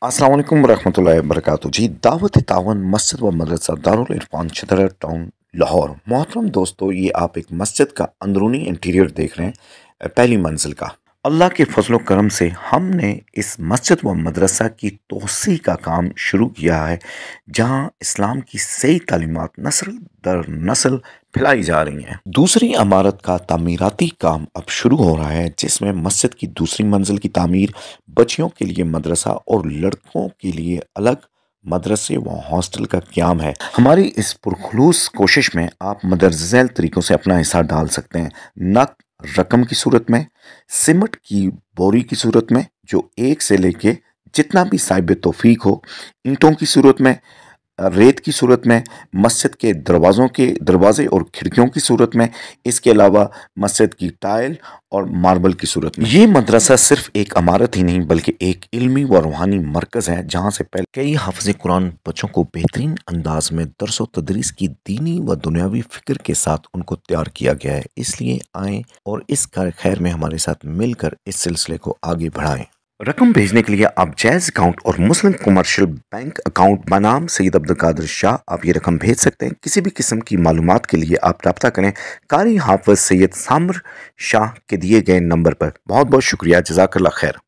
अस्सलाम वालेकुम रहमतुल्लाहि व बरकातहू जी। दावत तावन मस्जिद व मदरसा दारुल इरफान छदरा टाउन लाहौर। मोहतरम दोस्तों, ये आप एक मस्जिद का अंदरूनी इंटीरियर देख रहे हैं, पहली मंजिल का। अल्लाह के फजलो करम से हमने इस मस्जिद व मदरसा की तोसी का काम शुरू किया है, जहां इस्लाम की सही तालीमात नस्ल दर नस्ल फैलाई जा रही हैं। दूसरी इमारत का तामीराती काम अब शुरू हो रहा है, जिसमें मस्जिद की दूसरी मंजिल की तामीर, बच्चियों के लिए मदरसा और लड़कों के लिए अलग मदरसे व हॉस्टल का क़याम है। हमारी इस पुरखलूस कोशिश में आप मदरजैल तरीक़ों से अपना हिस्सा डाल सकते हैं। नक रकम की सूरत में, सिमट की बोरी की सूरत में, जो एक से लेके जितना भी साहिब तौफीक हो, ईंटों की सूरत में, रेत की सूरत में, मस्जिद के दरवाजे और खिड़कियों की सूरत में, इसके अलावा मस्जिद की टाइल और मार्बल की सूरत में। ये मदरसा सिर्फ एक इमारत ही नहीं बल्कि एक इल्मी व रूहानी मरकज़ है, जहाँ से पहले कई हाफ़िज़ कुरान बच्चों को बेहतरीन अंदाज में दर्स व तदरीस की दीनी व दुनियावी फ़िक्र के साथ उनको तैयार किया गया है। इसलिए आएँ और इस कार खैर में हमारे साथ मिलकर इस सिलसिले को आगे बढ़ाएं। रकम भेजने के लिए आप जैज़ अकाउंट और मुस्लिम कमर्शियल बैंक अकाउंट बनाम सैयद अब्दुल कादिर शाह आप ये रकम भेज सकते हैं। किसी भी किस्म की मालूमात के लिए आप रब्ता करें कारी हाफिज सैयद सामर शाह के दिए गए नंबर पर। बहुत बहुत शुक्रिया। जज़ाकल्लाह खैर।